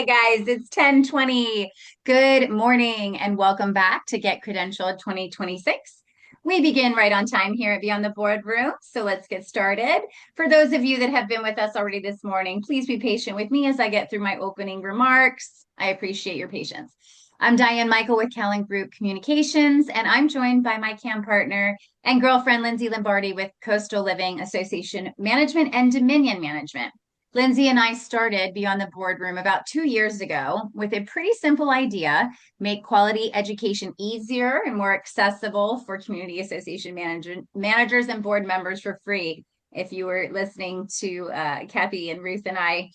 Hey guys, it's 10:20. Good morning and welcome back to Get Credentialed 2026. We begin right on time here at Beyond the Boardroom, so let's get started. For those of you that have been with us already this morning, please be patient with me as I get through my opening remarks. I appreciate your patience. I'm Diane Michael with Callan Group Communications, and I'm joined by my CAM partner and girlfriend, Lindsay Lombardi with Coastal Living Association Management and Dominion Management. Lindsay and I started Beyond the Boardroom about 2 years ago with a pretty simple idea: make quality education easier and more accessible for community association managers and board members for free. If you were listening to Kathy and Ruth and I,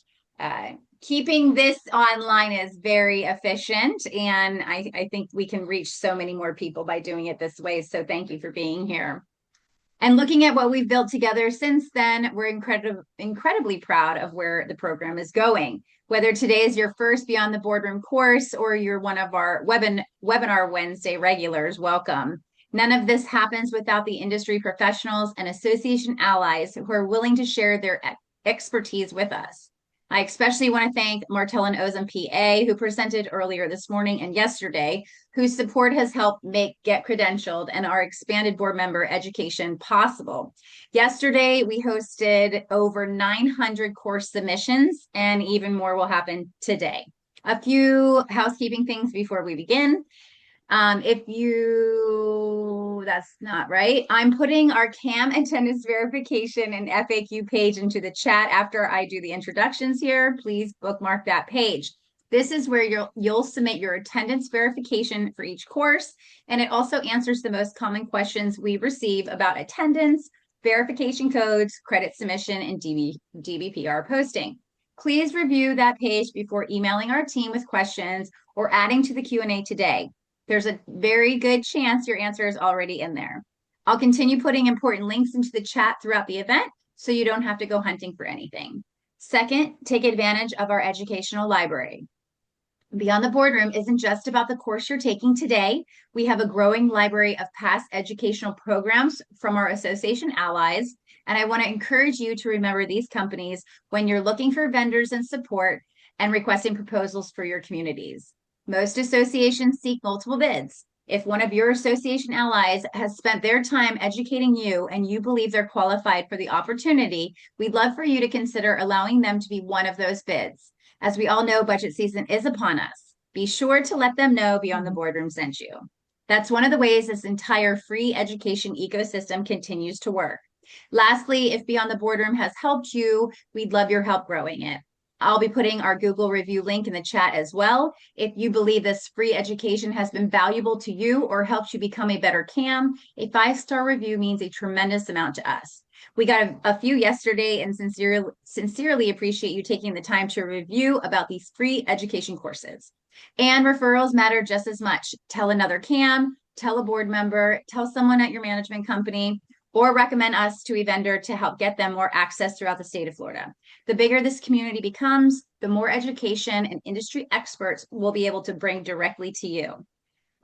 keeping this online is very efficient, and I think we can reach so many more people by doing it this way. So thank you for being here. And looking at what we've built together since then, we're incredibly proud of where the program is going. Whether today is your first Beyond the Boardroom course or you're one of our Webinar Wednesday regulars, welcome. None of this happens without the industry professionals and association allies who are willing to share their expertise with us. I especially want to thank Martell Ozim, PA, who presented earlier this morning and yesterday, whose support has helped make Get Credentialed and our expanded board member education possible. Yesterday, we hosted over 900 course submissions, and even more will happen today. A few housekeeping things before we begin. That's not right. I'm putting our CAM attendance verification and FAQ page into the chat after I do the introductions here. Please bookmark that page. This is where you'll submit your attendance verification for each course, and it also answers the most common questions we receive about attendance, verification codes, credit submission, and DBPR posting. Please review that page before emailing our team with questions or adding to the Q&A today. There's a very good chance your answer is already in there. I'll continue putting important links into the chat throughout the event so you don't have to go hunting for anything. Second, take advantage of our educational library. Beyond the Boardroom isn't just about the course you're taking today. We have a growing library of past educational programs from our association allies, and I want to encourage you to remember these companies when you're looking for vendors and support and requesting proposals for your communities. Most associations seek multiple bids. If one of your association allies has spent their time educating you and you believe they're qualified for the opportunity, we'd love for you to consider allowing them to be one of those bids. As we all know, budget season is upon us. Be sure to let them know Beyond the Boardroom sent you. That's one of the ways this entire free education ecosystem continues to work. Lastly, if Beyond the Boardroom has helped you, we'd love your help growing it. I'll be putting our Google review link in the chat as well. If you believe this free education has been valuable to you or helps you become a better CAM, a 5-star review means a tremendous amount to us. We got a few yesterday and sincerely appreciate you taking the time to review about these free education courses. And referrals matter just as much. Tell another CAM, tell a board member, tell someone at your management company, or recommend us to a vendor to help get them more access throughout the state of Florida. The bigger this community becomes, the more education and industry experts we'll be able to bring directly to you.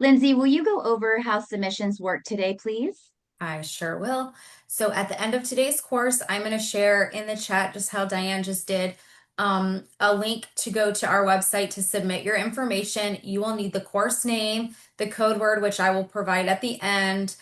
Lindsay, will you go over how submissions work today, please? I sure will. So at the end of today's course, I'm going to share in the chat, just how Diane just did, a link to go to our website to submit your information. You will need the course name, the code word, which I will provide at the end.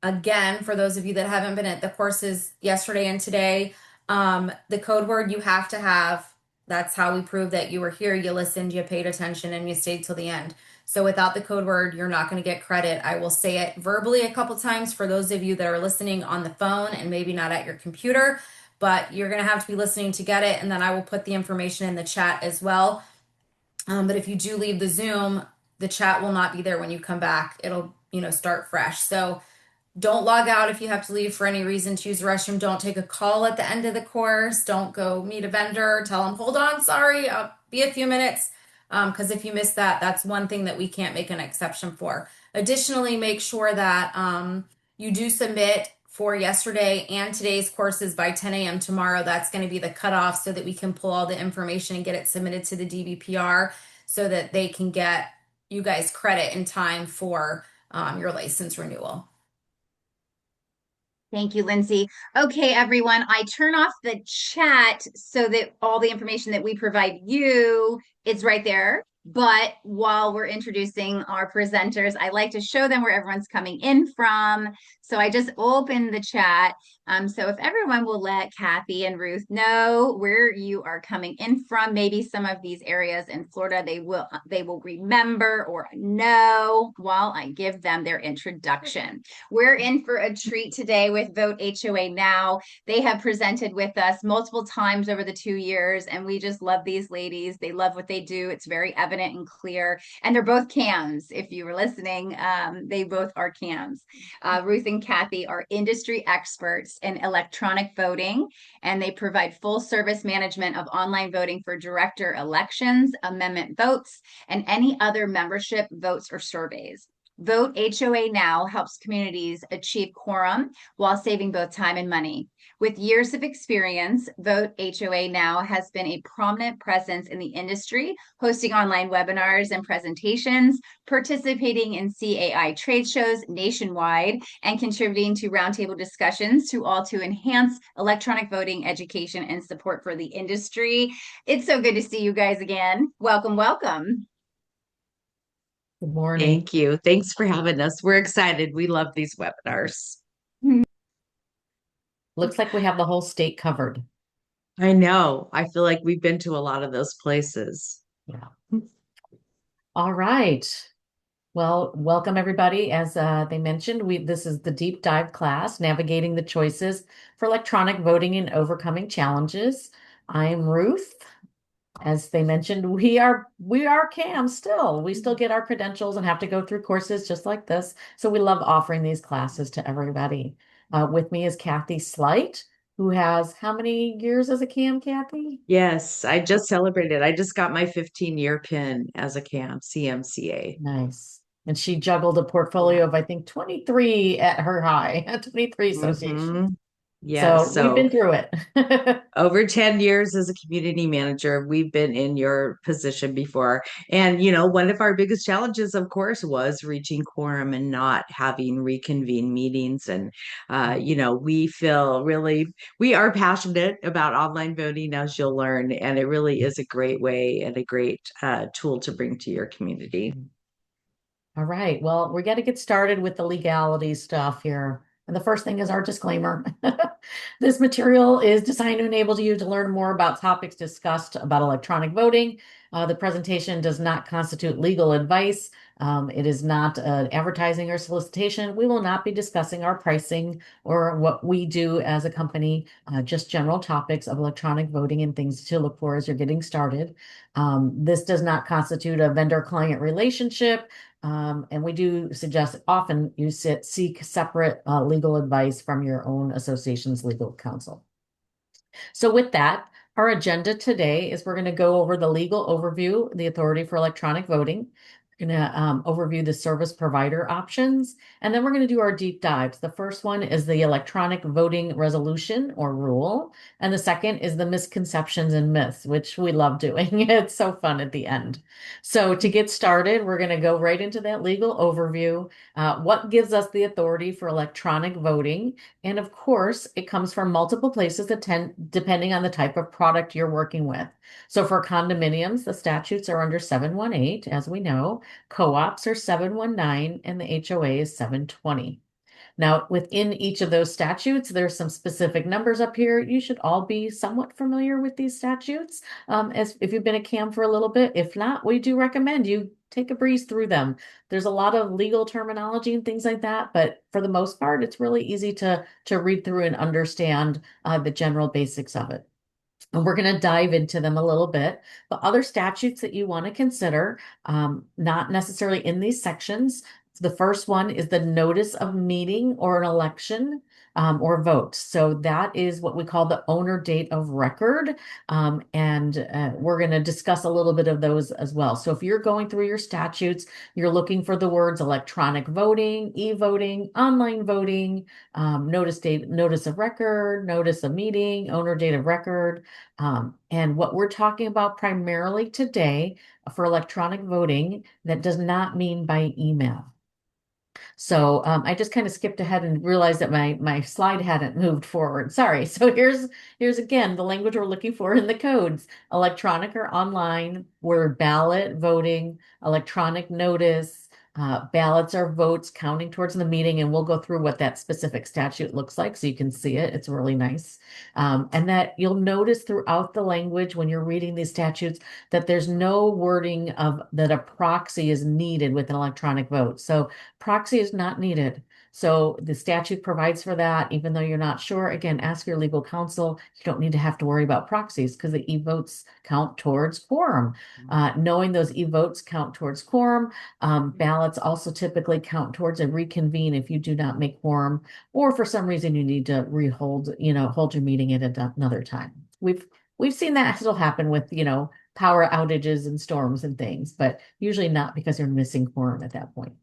Again, for those of you that haven't been at the courses yesterday and today, the code word you have to have. That's how we prove that you were here, you listened, you paid attention, and you stayed till the end. So without the code word, you're not going to get credit. I will say it verbally a couple times for those of you that are listening on the phone and maybe not at your computer, but you're going to have to be listening to get it. And then I will put the information in the chat as well. But if you do leave the Zoom, the chat will not be there when you come back. It'll, start fresh. So don't log out if you have to leave for any reason to use the restroom. Don't take a call at the end of the course. Don't go meet a vendor. Tell them, hold on, sorry, I'll be a few minutes. Because if you miss that, that's one thing that we can't make an exception for. Additionally, make sure that you do submit for yesterday and today's courses by 10 a.m. tomorrow. That's going to be the cutoff so that we can pull all the information and get it submitted to the DBPR so that they can get you guys credit in time for your license renewal. Thank you, Lindsay. Okay, everyone, I turn off the chat so that all the information that we provide you is right there. But while we're introducing our presenters, I like to show them where everyone's coming in from. So I just opened the chat. So if everyone will let Kathy and Ruth know where you are coming in from, maybe some of these areas in Florida they will remember or know while I give them their introduction. We're in for a treat today with Vote HOA Now. They have presented with us multiple times over the 2 years, and we just love these ladies. They love what they do. It's very evident and clear. And they're both CAMs. If you were listening, they both are CAMs. Ruth and Kathy are industry experts in electronic voting, and they provide full service management of online voting for director elections, amendment votes, and any other membership votes or surveys. Vote HOA Now helps communities achieve quorum while saving both time and money. With years of experience, Vote HOA Now has been a prominent presence in the industry, hosting online webinars and presentations, participating in CAI trade shows nationwide, and contributing to roundtable discussions to enhance electronic voting education and support for the industry. It's so good to see you guys again. Welcome, welcome. Good morning. Thank you. Thanks for having us. We're excited. We love these webinars. Looks like we have the whole state covered. I know. I feel like we've been to a lot of those places. Yeah. All right. Well, welcome everybody. As they mentioned, this is the deep dive class, Navigating the Choices for Electronic Voting and Overcoming Challenges. I'm Ruth. As they mentioned, we are CAM still. We still get our credentials and have to go through courses just like this. So we love offering these classes to everybody. With me is Kathy Slight, who has how many years as a CAM, Kathy? Yes, I just celebrated. I just got my 15-year pin as a CAM, CMCA. Nice. And she juggled a portfolio of, I think, 23 at her high, 23 associations. Mm-hmm. Yes. So we've been through it. Over 10 years as a community manager, we've been in your position before. And, one of our biggest challenges, of course, was reaching quorum and not having reconvene meetings. And, we are passionate about online voting, as you'll learn. And it really is a great way and a great tool to bring to your community. All right. Well, we got to get started with the legality stuff here. And the first thing is our disclaimer. This material is designed to enable you to learn more about topics discussed about electronic voting. The presentation does not constitute legal advice. It is not advertising or solicitation. We will not be discussing our pricing or what we do as a company, just general topics of electronic voting and things to look for as you're getting started. This does not constitute a vendor-client relationship. And we do suggest often you seek separate legal advice from your own association's legal counsel. So with that, our agenda today is we're going to go over the legal overview, the authority for electronic voting. We're going to overview the service provider options, and then we're going to do our deep dives. The first one is the electronic voting resolution or rule, and the second is the misconceptions and myths, which we love doing. It's so fun at the end. So to get started, we're going to go right into that legal overview. What gives us the authority for electronic voting? And of course, it comes from multiple places depending on the type of product you're working with. So for condominiums, the statutes are under 718, as we know. Co-ops are 719, and the HOA is 720. Now, within each of those statutes, there's some specific numbers up here. You should all be somewhat familiar with these statutes, as if you've been a CAM for a little bit. If not, we do recommend you take a breeze through them. There's a lot of legal terminology and things like that, but for the most part, it's really easy to read through and understand the general basics of it. And we're going to dive into them a little bit, but other statutes that you want to consider, not necessarily in these sections. The first one is the notice of meeting or an election or vote. So that is what we call the owner date of record. And we're going to discuss a little bit of those as well. So if you're going through your statutes, you're looking for the words electronic voting, e-voting, online voting, notice of record, notice of meeting, owner date of record. And what we're talking about primarily today for electronic voting, that does not mean by email. So I just kind of skipped ahead and realized that my slide hadn't moved forward. Sorry. So here's again the language we're looking for in the codes: electronic or online, where ballot voting, electronic notice. Ballots are votes counting towards the meeting, and we'll go through what that specific statute looks like so you can see it. It's really nice. And that you'll notice throughout the language when you're reading these statutes that there's no wording of that a proxy is needed with an electronic vote. So proxy is not needed. So the statute provides for that, even though you're not sure. Again, ask your legal counsel. You don't need to have to worry about proxies because the e-votes count towards quorum. Knowing those e-votes count towards quorum, ballots also typically count towards a reconvene if you do not make quorum, or for some reason you need to rehold, hold your meeting at another time. We've seen that still happen with, power outages and storms and things, but usually not because you're missing quorum at that point.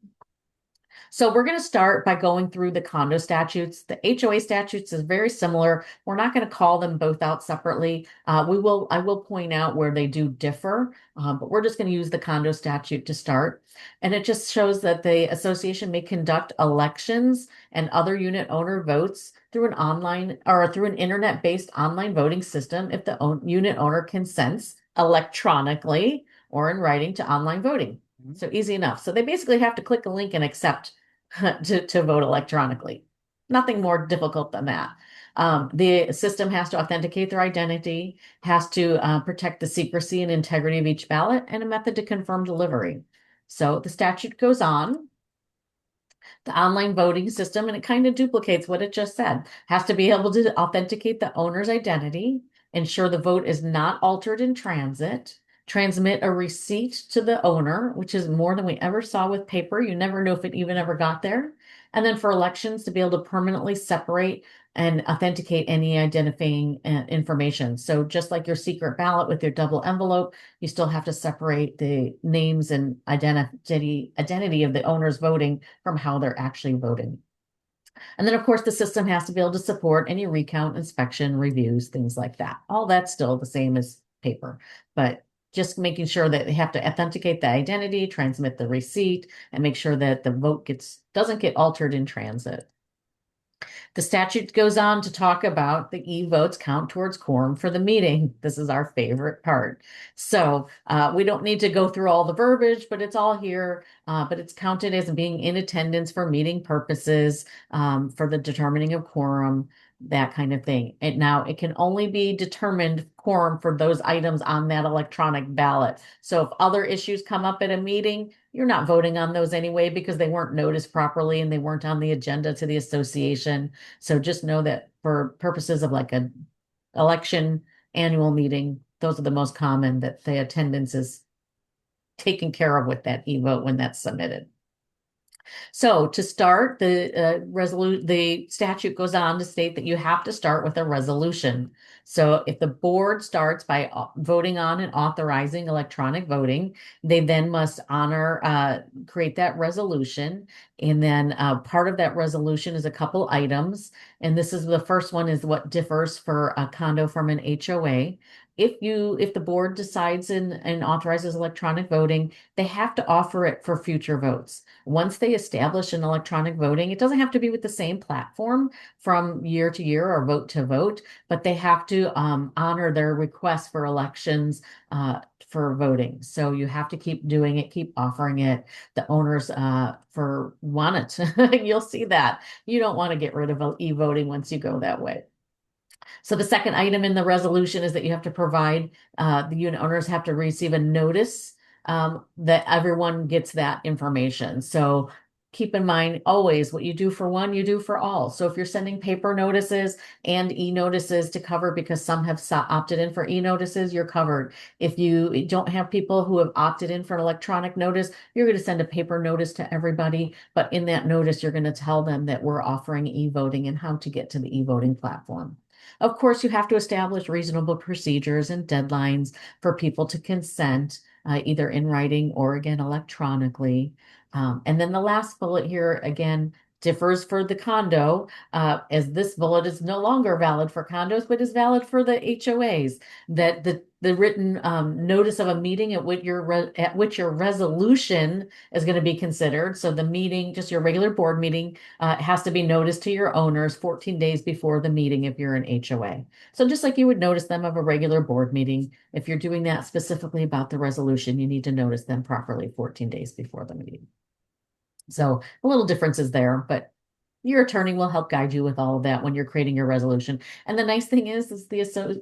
So we're going to start by going through the condo statutes. The HOA statutes is very similar. We're not going to call them both out separately. I will point out where they do differ, but we're just going to use the condo statute to start. And it just shows that the association may conduct elections and other unit owner votes through an online or through an internet-based online voting system if the unit owner consents electronically or in writing to online voting. So easy enough. So they basically have to click a link and accept to vote electronically. Nothing more difficult than that. The system has to authenticate their identity, has to protect the secrecy and integrity of each ballot, and a method to confirm delivery. So the statute goes on. The online voting system, and it kind of duplicates what it just said, has to be able to authenticate the owner's identity, ensure the vote is not altered in transit, transmit a receipt to the owner, which is more than we ever saw with paper. You never know if it even ever got there. And then for elections to be able to permanently separate and authenticate any identifying information. So just like your secret ballot with your double envelope, you still have to separate the names and identity of the owners voting from how they're actually voting. And then, of course, the system has to be able to support any recount, inspection, reviews, things like that. All that's still the same as paper, but just making sure that they have to authenticate the identity, transmit the receipt, and make sure that the vote doesn't get altered in transit. The statute goes on to talk about the e-votes count towards quorum for the meeting. This is our favorite part. So we don't need to go through all the verbiage, but it's all here. But it's counted as being in attendance for meeting purposes, for the determining of quorum, that kind of thing. And now it can only be determined quorum for those items on that electronic ballot. So if other issues come up at a meeting, you're not voting on those anyway because they weren't noticed properly and they weren't on the agenda to the association. So just know that for purposes of like an election annual meeting, those are the most common, that the attendance is taken care of with that e-vote when that's submitted. So to start, the statute goes on to state that you have to start with a resolution. So if the board starts by voting on and authorizing electronic voting, they then must create that resolution. And then part of that resolution is a couple items. And this is the first one is what differs for a condo from an HOA. If the board decides and authorizes electronic voting, they have to offer it for future votes. Once they establish an electronic voting, it doesn't have to be with the same platform from year to year or vote to vote, but they have to honor their request for elections for voting. So you have to keep doing it, keep offering it. The owners want it. You'll see that. You don't want to get rid of e-voting once you go that way. So the second item in the resolution is that you have to provide, the unit owners have to receive a notice that everyone gets that information. So keep in mind always what you do for one, you do for all. So if you're sending paper notices and e-notices to cover because some have opted in for e-notices, you're covered. If you don't have people who have opted in for an electronic notice, you're going to send a paper notice to everybody. But in that notice, you're going to tell them that we're offering e-voting and how to get to the e-voting platform. Of course, you have to establish reasonable procedures and deadlines for people to consent, either in writing or again electronically. And then the last bullet here, again, Differs for the condo, as this bullet is no longer valid for condos, but is valid for the HOAs. That the written notice of a meeting at which your resolution is going to be considered. So the meeting, just your regular board meeting, has to be noticed to your owners 14 days before the meeting if you're an HOA. So just like you would notice them of a regular board meeting, if you're doing that specifically about the resolution, you need to notice them properly 14 days before the meeting. So a little differences there, but your attorney will help guide you with all of that when you're creating your resolution. And the nice thing is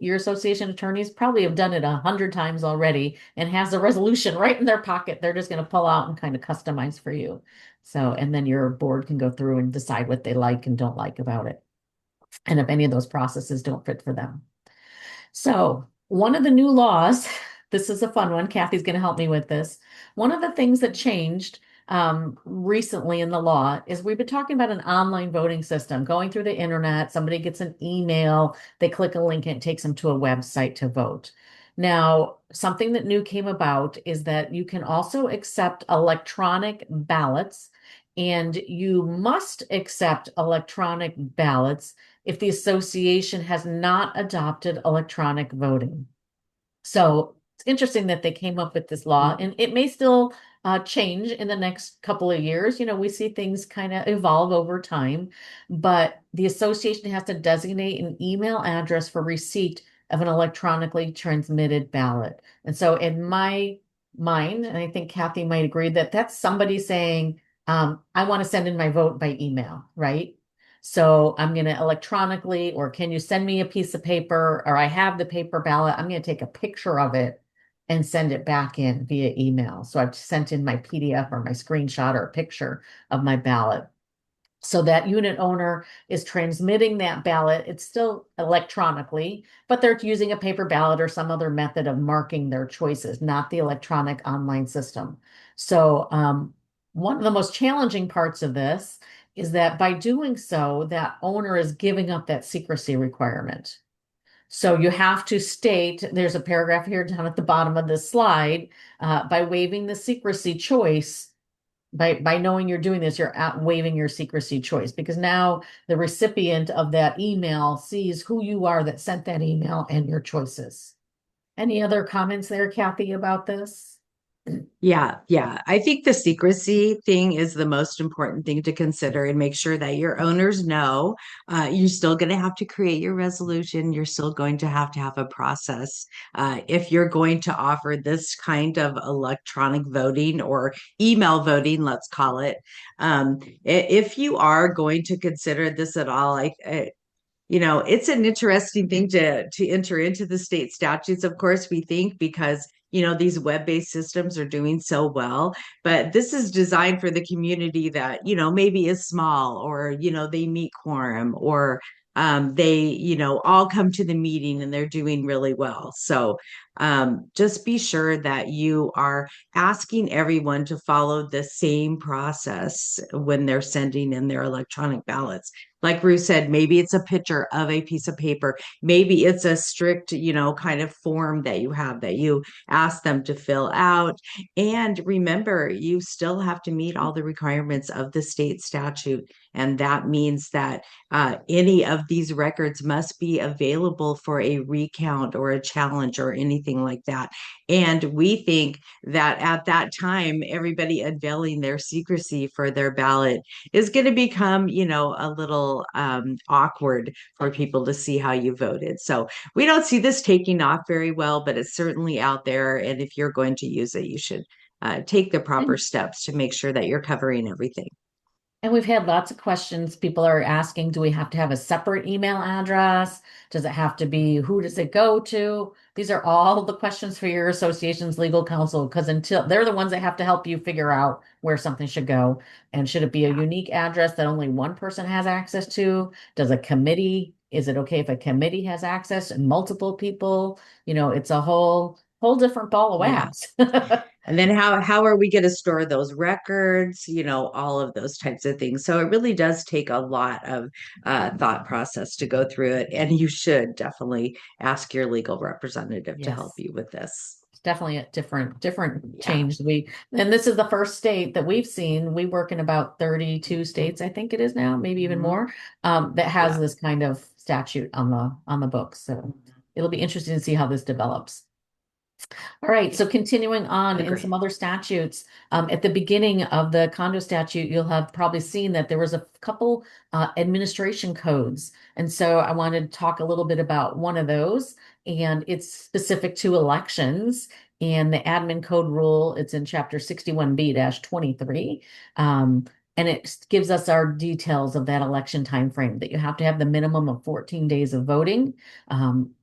your association attorneys probably have done it 100 times already and has a resolution right in their pocket. They're just going to pull out and kind of customize for you. So, and then your board can go through and decide what they like and don't like about it. And if any of those processes don't fit for them. So one of the new laws, this is a fun one. Kathy's going to help me with this. One of the things that changed recently in the law is we've been talking about an online voting system going through the internet. Somebody gets an email, they click a link and it takes them to a website to vote. Now, something that new came about is that you can also accept electronic ballots, and you must accept electronic ballots if the association has not adopted electronic voting. So it's interesting that they came up with this law, and it may still change in the next couple of years. You know, we see things kind of evolve over time, but the association has to designate an email address for receipt of an electronically transmitted ballot. And so in my mind, and I think Kathy might agree, that that's somebody saying, I want to send in my vote by email, right? So I'm going to electronically, or can you send me a piece of paper, or I have the paper ballot. I'm going to take a picture of it and send it back in via email. So I've sent in my PDF or my screenshot or a picture of my ballot. So that unit owner is transmitting that ballot. It's still electronically, but they're using a paper ballot or some other method of marking their choices, not the electronic online system. So one of the most challenging parts of this is that by doing so, that owner is giving up that secrecy requirement. So you have to state, there's a paragraph here down at the bottom of this slide, by waiving the secrecy choice, by knowing you're doing this, you're waiving your secrecy choice, because now the recipient of that email sees who you are that sent that email and your choices. Any other comments there, Kathy, about this? Yeah. I think the secrecy thing is the most important thing to consider, and make sure that your owners know. You're still going to have to create your resolution. You're still going to have a process. If you're going to offer this kind of electronic voting or email voting, let's call it, if you are going to consider this at all, it's an interesting thing to enter into the state statutes, of course, we think, because these web-based systems are doing so well, but this is designed for the community that maybe is small, or they meet quorum, or they all come to the meeting and they're doing really well. So just be sure that you are asking everyone to follow the same process when they're sending in their electronic ballots. Like Ruth said, maybe it's a picture of a piece of paper. Maybe it's a strict, kind of form that you have that you ask them to fill out. And remember, you still have to meet all the requirements of the state statute. And that means that any of these records must be available for a recount or a challenge or anything like that. And we think that at that time, everybody unveiling their secrecy for their ballot is going to become, a little awkward for people to see how you voted. So we don't see this taking off very well, but it's certainly out there. And if you're going to use it, you should take the proper steps to make sure that you're covering everything. And we've had lots of questions. People are asking, do we have to have a separate email address? Does it have to be, who does it go to? These are all the questions for your association's legal counsel, because until they're the ones that have to help you figure out where something should go. And should it be a unique address that only one person has access to? Is it okay if a committee has access and multiple people? It's a whole different ball of wax. And then how are we going to store those records? All of those types of things. So it really does take a lot of thought process to go through it. And you should definitely ask your legal representative to help you with this. definitely a different Yeah. change. And this is the first state that we've seen. We work in about 32 states, I think it is now, maybe even more, that has Yeah. this kind of statute on the books. So it'll be interesting to see how this develops. All right, so continuing on in some Agree. other statutes, at the beginning of the condo statute, you'll have probably seen that there was a couple administration codes. And so I wanted to talk a little bit about one of those, and it's specific to elections. And the admin code rule, it's in chapter 61B-23. And it gives us our details of that election time frame, that you have to have the minimum of 14 days of voting.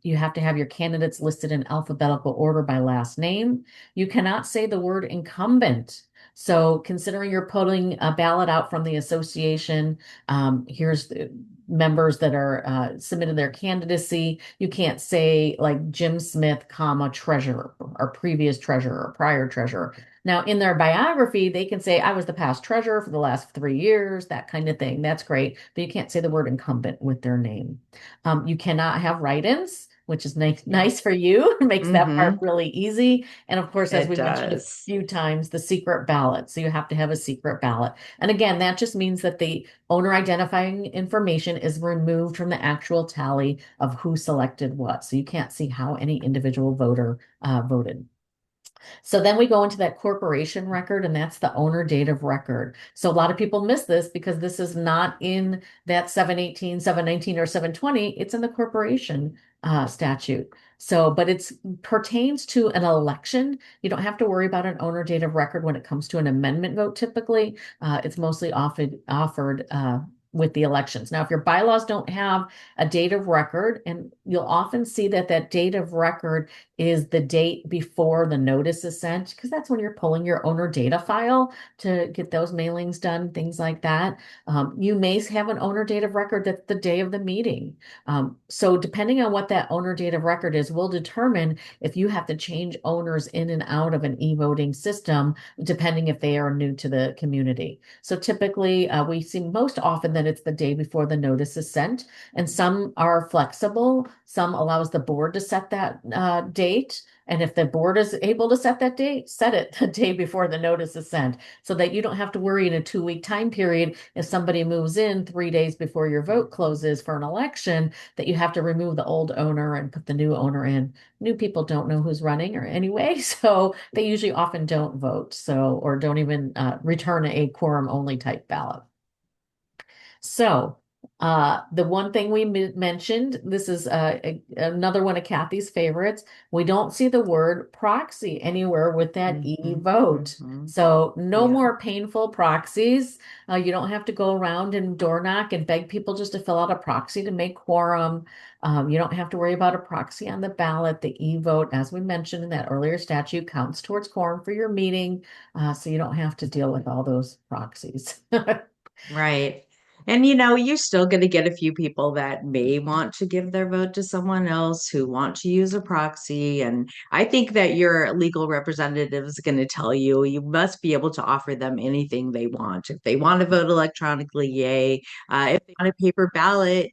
You have to have your candidates listed in alphabetical order by last name. You cannot say the word incumbent. So, considering you're putting a ballot out from the association, here's the members that are submitted their candidacy. You can't say like Jim Smith, comma, treasurer, or previous treasurer, or prior treasurer. Now, in their biography, they can say, I was the past treasurer for the last 3 years, that kind of thing. That's great. But you can't say the word incumbent with their name. You cannot have write-ins, which is nice for you. It makes that part really easy. And of course, as It we mentioned a does. few times, the secret ballot. So you have to have a secret ballot. And again, that just means that the owner identifying information is removed from the actual tally of who selected what. So you can't see how any individual voter voted. So then we go into that corporation record, and that's the owner date of record. So a lot of people miss this because this is not in that 718, 719, or 720. It's in the corporation statute. So, but it's pertains to an election. You don't have to worry about an owner date of record when it comes to an amendment vote. Typically, it's mostly offered with the elections. Now, if your bylaws don't have a date of record, and you'll often see that that date of record is the date before the notice is sent, because that's when you're pulling your owner data file to get those mailings done, things like that. You may have an owner date of record that's the day of the meeting. So depending on what that owner date of record is, will determine if you have to change owners in and out of an e-voting system, depending if they are new to the community. So typically, we see most often that it's the day before the notice is sent, and some are flexible. Some allows the board to set that date. And if the board is able to set that date, set it the day before the notice is sent, so that you don't have to worry in a 2-week time period if somebody moves in 3 days before your vote closes for an election, that you have to remove the old owner and put the new owner in. New people don't know who's running or anyway, so they usually often don't vote, so, or don't even return a quorum only type ballot. So, the one thing we mentioned, this is another one of Kathy's favorites. We don't see the word proxy anywhere with that e-vote. So no more painful proxies. You don't have to go around and door knock and beg people just to fill out a proxy to make quorum. You don't have to worry about a proxy on the ballot. The e-vote, as we mentioned in that earlier statute, counts towards quorum for your meeting. So you don't have to deal with all those proxies. Right. And you're still going to get a few people that may want to give their vote to someone else, who want to use a proxy. And I think that your legal representative is going to tell you, you must be able to offer them anything they want. If they want to vote electronically, yay. If they want a paper ballot,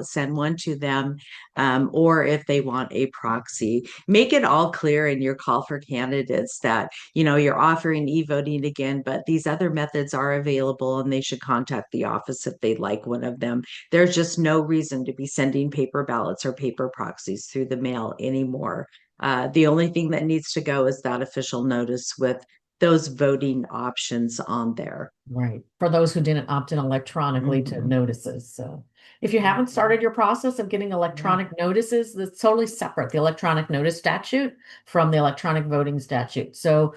send one to them. Or if they want a proxy, make it all clear in your call for candidates that you're offering e-voting again, but these other methods are available, and they should contact the office if they like one of them. There's just no reason to be sending paper ballots or paper proxies through the mail anymore. The only thing that needs to go is that official notice with those voting options on there. Right. For those who didn't opt in electronically to notices. So if you haven't started your process of getting electronic notices, that's totally separate, the electronic notice statute from the electronic voting statute. So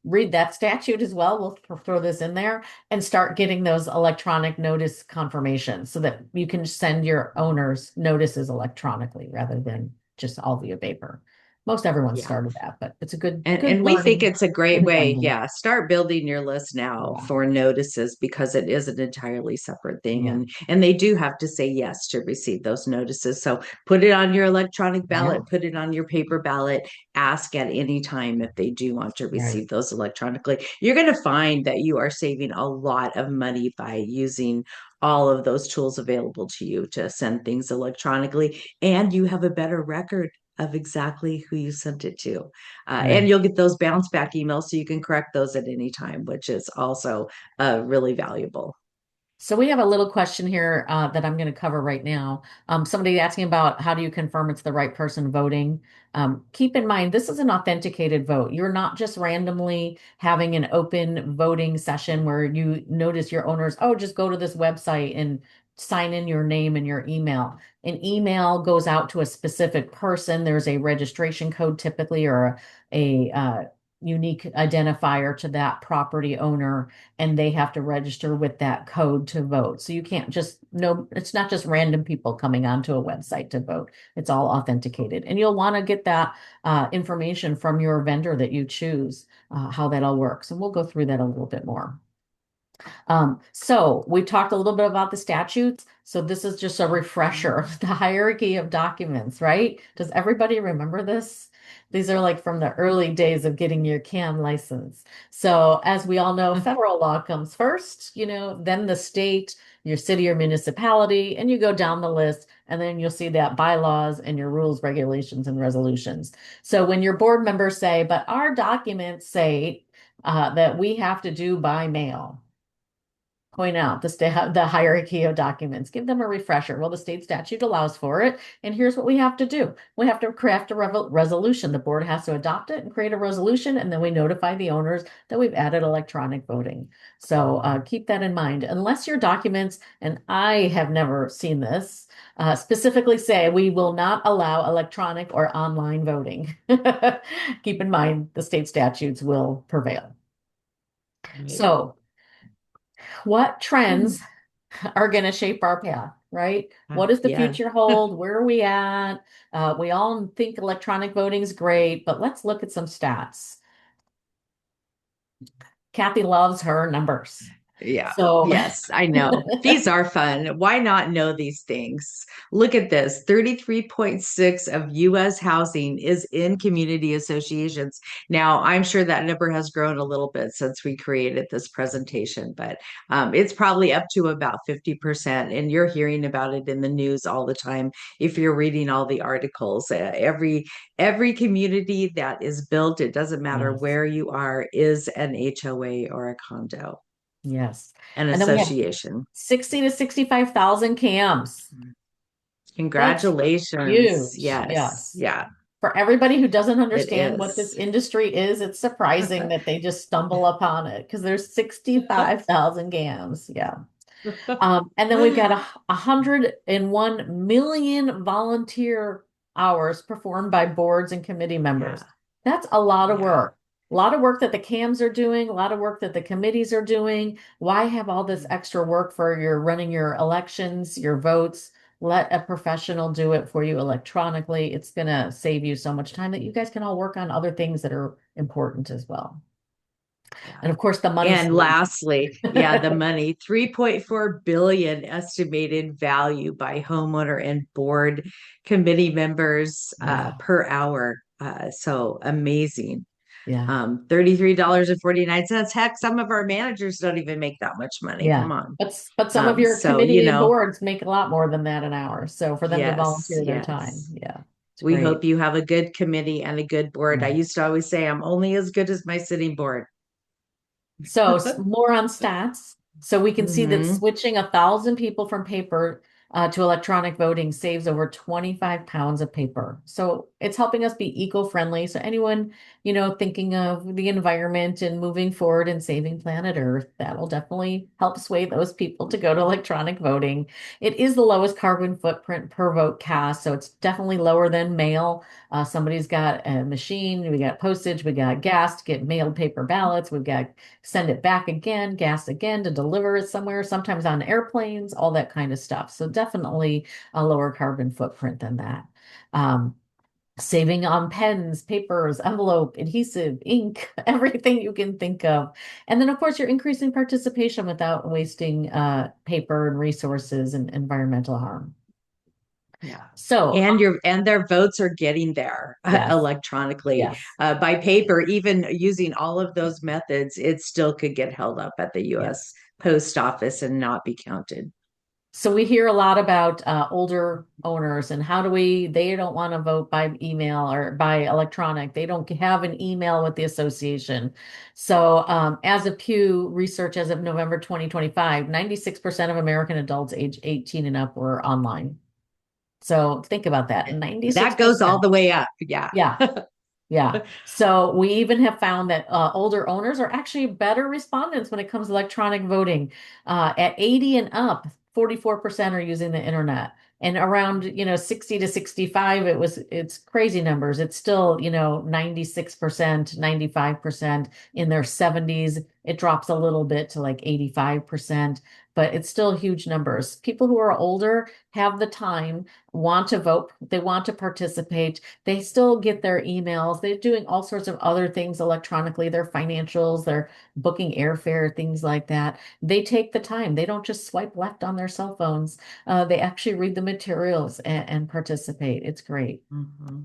read that statute as well. We'll throw this in there and start getting those electronic notice confirmations so that you can send your owners notices electronically rather than just all via paper. Most everyone Yeah. started that, but it's a good And we think learning, it's a great good way. assignment. Yeah. Start building your list now Yeah. for notices, because it is an entirely separate thing. Yeah. And they do have to say yes to receive those notices. So put it on your electronic ballot, Yeah. put it on your paper ballot, ask at any time if they do want to Right. receive those electronically. You're going to find that you are saving a lot of money by using all of those tools available to you to send things electronically, and you have a better record of exactly who you sent it to. Right. And you'll get those bounce back emails so you can correct those at any time, which is also really valuable. So we have a little question here that I'm going to cover right now. Somebody asking about how do you confirm it's the right person voting? Keep in mind, this is an authenticated vote. You're not just randomly having an open voting session where you notice your owners, oh, just go to this website and sign in your name and your email. An email goes out to a specific person. There's a registration code typically or a unique identifier to that property owner, and they have to register with that code to vote. So you can't just no, it's not just random people coming onto a website to vote. It's all authenticated. And you'll want to get that information from your vendor that you choose, how that all works. And we'll go through that a little bit more. So we talked a little bit about the statutes. So this is just a refresher, the hierarchy of documents, right? Does everybody remember this? These are like from the early days of getting your CAM license. So as we all know, federal law comes first, then the state, your city or municipality, and you go down the list, and then you'll see that bylaws and your rules, regulations, and resolutions. So when your board members say, but our documents say that we have to do by mail, point out the hierarchy of documents, give them a refresher. Well, the state statute allows for it. And here's what we have to do. We have to craft a resolution. The board has to adopt it and create a resolution. And then we notify the owners that we've added electronic voting. So keep that in mind. Unless your documents, and I have never seen this, specifically say we will not allow electronic or online voting. Keep in mind the state statutes will prevail. Right. So what trends are going to shape our path, right? What does the Yeah. future hold? Where are we at? We all think electronic voting is great, but let's look at some stats. Kathy loves her numbers. Yeah. So Yes, I know. These are fun. Why not know these things? Look at this. 33.6 of US housing is in community associations. Now, I'm sure that number has grown a little bit since we created this presentation, but it's probably up to about 50%. And you're hearing about it in the news all the time if you're reading all the articles. Every community that is built, it doesn't matter yes, where you are, is an HOA or a condo. yes. An And then we have association. 60 to 65,000 cams. That's Congratulations. huge. Yes. Yes. Yeah, For everybody who doesn't it understand what this is. industry is, it's surprising that they just stumble upon it because there's 65,000 gams. Yeah. And then we've got 101 million volunteer hours performed by boards and committee members. Yeah. That's a lot of Yeah. work. A lot of work that the CAMs are doing, a lot of work that the committees are doing. Why have all this extra work for your running your elections, your votes? Let a professional do it for you electronically. It's going to save you so much time that you guys can all work on other things that are important as well. Yeah. And of course, the money. And lastly, the money, 3.4 billion estimated value by homeowner and board committee members Yeah. per hour. So amazing. Yeah. $33.49. Heck, some of our managers don't even make that much money. Yeah. Come on. But some of your So, committee and boards make a lot more than that an hour. So for them to yes, volunteer their time. yes. Yeah. It's We great. hope you have a good committee and a good board. I Yeah. used to always say I'm only as good as my sitting board. So more on stats. So we can see that Mhm. switching 1,000 people from paper to electronic voting saves over 25 pounds of paper. So it's helping us be eco-friendly. So anyone, thinking of the environment and moving forward and saving planet Earth, that'll definitely help sway those people to go to electronic voting. It is the lowest carbon footprint per vote cast, so it's definitely lower than mail. Somebody's got a machine, we got postage, we got gas to get mailed paper ballots, we've got send it back again, gas again to deliver it somewhere, sometimes on airplanes, all that kind of stuff. So definitely a lower carbon footprint than that. Saving on pens, papers, envelope, adhesive, ink, everything you can think of. And then, of course, you're increasing participation without wasting paper and resources and environmental harm. Yeah. So, And their votes are getting there yes, electronically. yes, By paper, even using all of those methods, it still could get held up at the yes. US Post Office and not be counted. So we hear a lot about older owners and they don't want to vote by email or by electronic. They don't have an email with the association. So as of Pew Research as of November 2025, 96% of American adults age 18 and up were online. So think about that, That goes all 96%. the way up. Yeah. Yeah. Yeah. So we even have found that older owners are actually better respondents when it comes to electronic voting. At 80 and up, 44% are using the internet. And around, 60 to 65, it's crazy numbers. It's still, 96%, 95% in their 70s. It drops a little bit to like 85%, but it's still huge numbers. People who are older have the time, want to vote, they want to participate. They still get their emails. They're doing all sorts of other things electronically, their financials, they're booking airfare, things like that. They take the time. They don't just swipe left on their cell phones. They actually read the materials and participate. It's great. Mhm.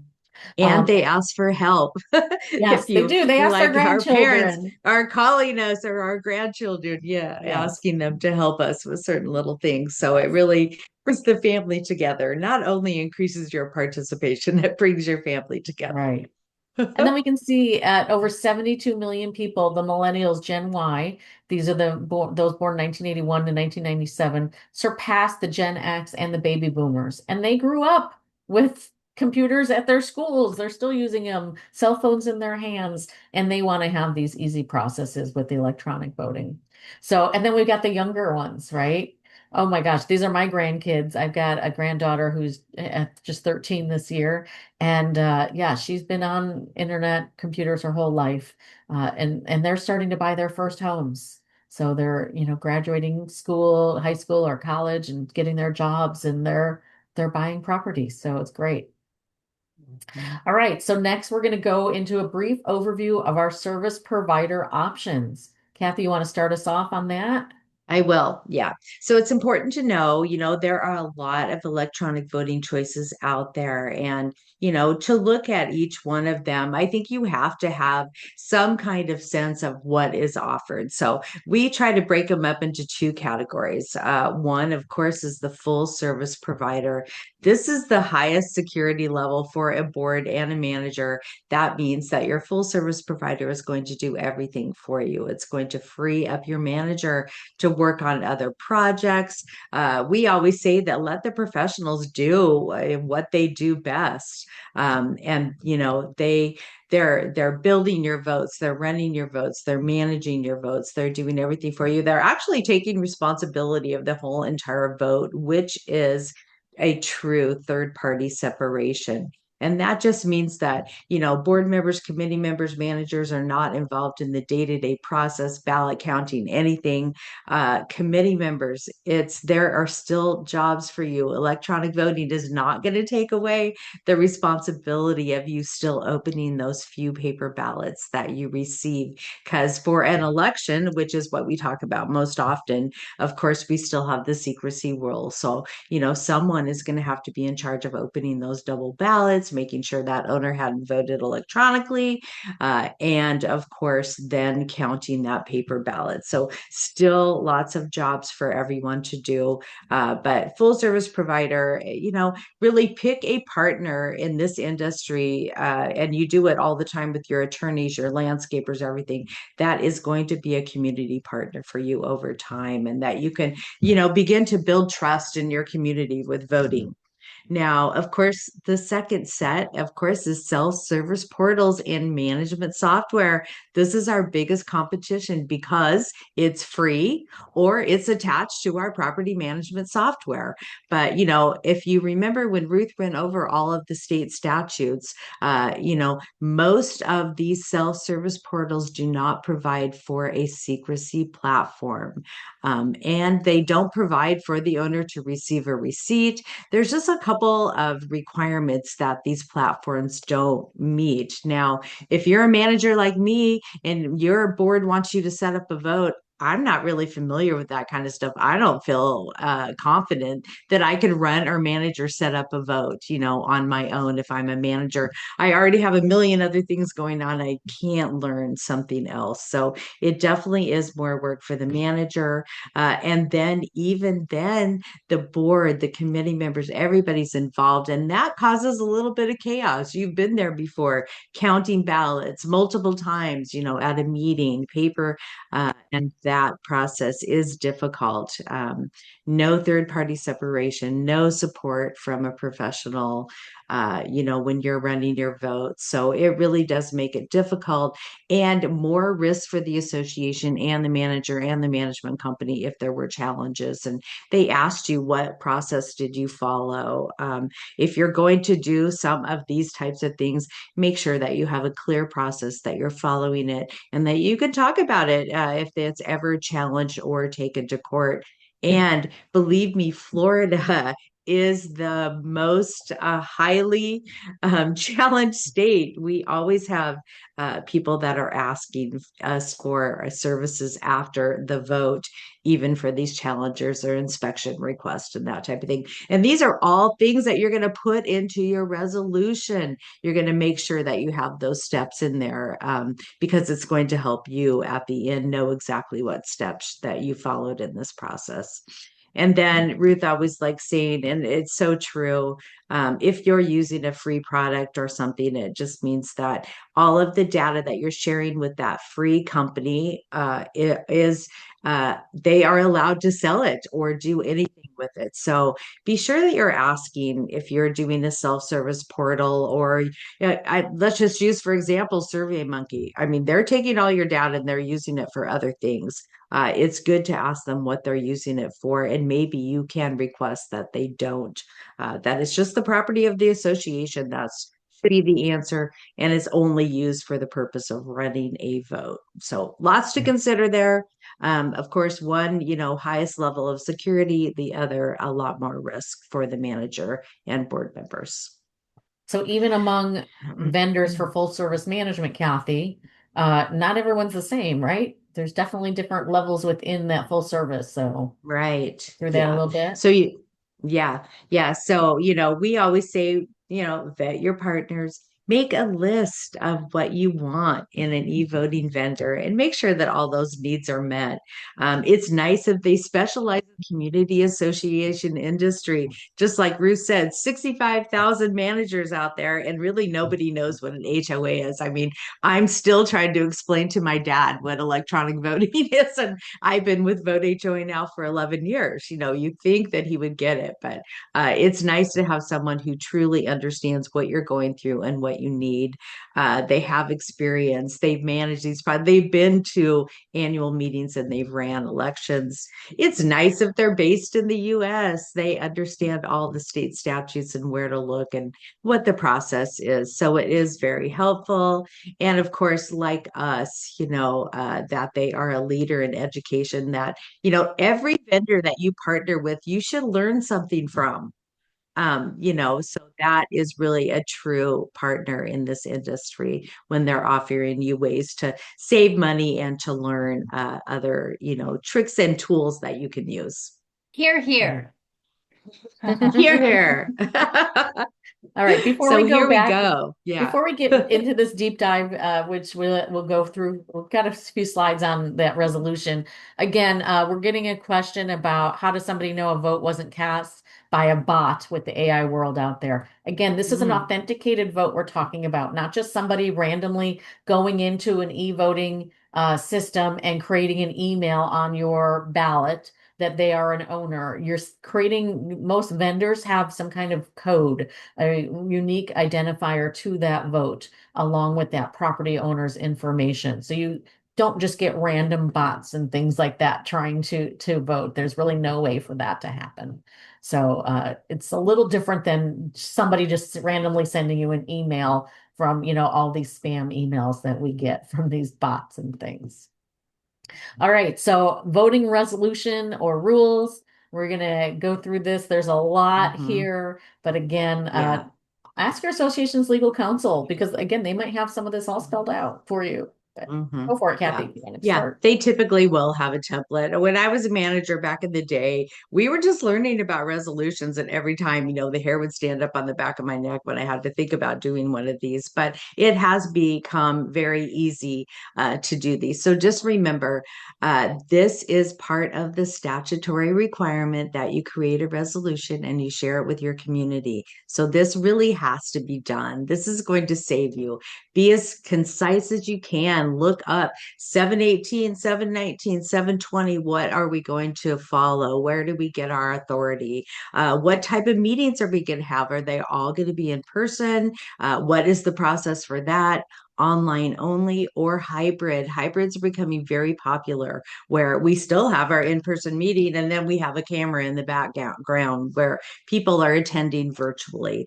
And Um, they ask for help. If yes, they you do. They ask their like, our parents grandchildren. are calling us or our grandchildren, yeah, Yes, asking them to help us with certain little things. So it yes, really brings the family together. Not only increases your participation, it brings your family together. right. And then we can see at over 72 million people, the millennials, Gen Y, these are those born 1981 to 1997, surpassed the Gen X and the baby boomers. And they grew up with computers at their schools. They're still using them, cell phones in their hands, and they want to have these easy processes with the electronic voting. So, and then we've got the younger ones, right? Oh my gosh, these are my grandkids. I've got a granddaughter who's just 13 this year. And yeah, she's been on internet computers her whole life, and they're starting to buy their first homes. So they're, graduating school, high school or college, and getting their jobs, and they're buying properties. So it's great. Mhm. All right. So next, we're going to go into a brief overview of our service provider options. Kathy, you want to start us off on that? I will, yeah. So it's important to know, there are a lot of electronic voting choices out there. And, to look at each one of them, I think you have to have some kind of sense of what is offered. So we try to break them up into two categories. One, of course, is the full service provider. This is the highest security level for a board and a manager. That means that your full service provider is going to do everything for you. It's going to free up your manager to work on other projects. We always say that let the professionals do what they do best. And they're building your votes, they're running your votes, they're managing your votes, they're doing everything for you. They're actually taking responsibility of the whole entire vote, which is a true third party separation. And that just means that, board members, committee members, managers are not involved in the day-to-day process, ballot counting, anything. Committee members, there are still jobs for you. Electronic voting is not going to take away the responsibility of you still opening those few paper ballots that you receive. Because for an election, which is what we talk about most often, of course, we still have the secrecy rule. So, someone is going to have to be in charge of opening those double ballots, making sure that owner hadn't voted electronically, and of course, then counting that paper ballot. So, still lots of jobs for everyone to do. But full service provider, really pick a partner in this industry, and you do it all the time with your attorneys, your landscapers, everything. That is going to be a community partner for you over time, and that you can, begin to build trust in your community with voting. Now, of course, the second set, of course, is self-service portals and management software. This is our biggest competition because it's free or it's attached to our property management software. But, if you remember when Ruth went over all of the state statutes, most of these self-service portals do not provide for a secrecy platform. And they don't provide for the owner to receive a receipt. There's just a couple of requirements that these platforms don't meet. Now, if you're a manager like me and your board wants you to set up a vote, I'm not really familiar with that kind of stuff. I don't feel confident that I can run or manage or set up a vote, on my own if I'm a manager. I already have a million other things going on. I can't learn something else. So it definitely is more work for the manager. And then, even then, the board, the committee members, everybody's involved. And that causes a little bit of chaos. You've been there before, counting ballots multiple times, at a meeting, paper and that process is difficult. No third party separation, no support from a professional, when you're running your vote. So it really does make it difficult and more risk for the association and the manager and the management company if there were challenges. And they asked you, what process did you follow? If you're going to do some of these types of things, make sure that you have a clear process, that you're following it, and that you can talk about it if it's ever challenged or taken to court. And believe me, Florida is the most highly challenged state. We always have people that are asking us for services after the vote, even for these challengers or inspection requests and that type of thing. And these are all things that you're going to put into your resolution. You're going to make sure that you have those steps in there, because it's going to help you at the end know exactly what steps that you followed in this process. And then Ruth always likes saying, and it's so true, if you're using a free product or something, it just means that all of the data that you're sharing with that free company they are allowed to sell it or do anything with it. So be sure that you're asking if you're doing a self-service portal, or let's just use, for example, SurveyMonkey. I mean, they're taking all your data and they're using it for other things. It's good to ask them what they're using it for, and maybe you can request that they don't. That is just the property of the association. That's should be the answer, and is only used for the purpose of running a vote. So lots to consider there. Of course, one, highest level of security, the other, a lot more risk for the manager and board members. So even among vendors for full service management, Kathy, not everyone's the same, right? There's definitely different levels within that full service. So Right. through that a Yeah. little bit. So yeah, yeah. So, we always say, vet your partners, make a list of what you want in an e-voting vendor and make sure that all those needs are met. It's nice if they specialize in community association industry. Just like Ruth said, 65,000 managers out there, and really nobody knows what an HOA is. I mean, I'm still trying to explain to my dad what electronic voting is, and I've been with Vote HOA now for 11 years. You think that he would get it, but it's nice to have someone who truly understands what you're going through and what you need. They have experience. They've managed these projects. They've been to annual meetings and they've ran elections. It's nice if they're based in the US. They understand all the state statutes and where to look and what the process is. So it is very helpful. And of course, like us, that they are a leader in education, that, every vendor that you partner with, you should learn something from. So that is really a true partner in this industry when they're offering you ways to save money and to learn other, tricks and tools that you can use. Here, here. Here, here. All right, before So we go here we back, go. Yeah. before we get into this deep dive, which we'll go through, we've got a few slides on that resolution. Again, we're getting a question about how does somebody know a vote wasn't cast by a bot with the AI world out there. Again, this is an authenticated vote we're talking about, not just somebody randomly going into an e-voting system and creating an email on your ballot that they are an owner. You're creating, most vendors have some kind of code, a unique identifier to that vote, along with that property owner's information. So you don't just get random bots and things like that trying to vote. There's really no way for that to happen. So it's a little different than somebody just randomly sending you an email from, all these spam emails that we get from these bots and things. All right, so voting resolution or rules. We're gonna go through this. There's a lot here, but again, ask your association's legal counsel, because again, they might have some of this all spelled out for you. But Mhm. go for it, Kathy, Yeah. if you want to Yeah. start. They typically will have a template. When I was a manager back in the day, we were just learning about resolutions, and every time, the hair would stand up on the back of my neck when I had to think about doing one of these. But it has become very easy to do these. So just remember, this is part of the statutory requirement that you create a resolution and you share it with your community. So this really has to be done. This is going to save you. Be as concise as you can. Look up 718, 719, 720. What are we going to follow? Where do we get our authority? What type of meetings are we going to have? Are they all going to be in person? What is the process for that? Online only or hybrid. Hybrids are becoming very popular where we still have our in-person meeting and then we have a camera in the background where people are attending virtually.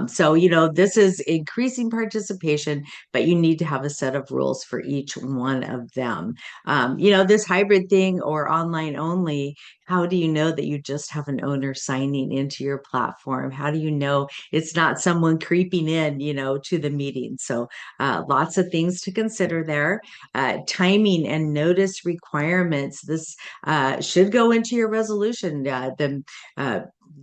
So, this is increasing participation, but you need to have a set of rules for each one of them. This hybrid thing or online only, how do you know that you just have an owner signing into your platform? How do you know it's not someone creeping in, to the meeting? So lots of things to consider there. Timing and notice requirements. This should go into your resolution. The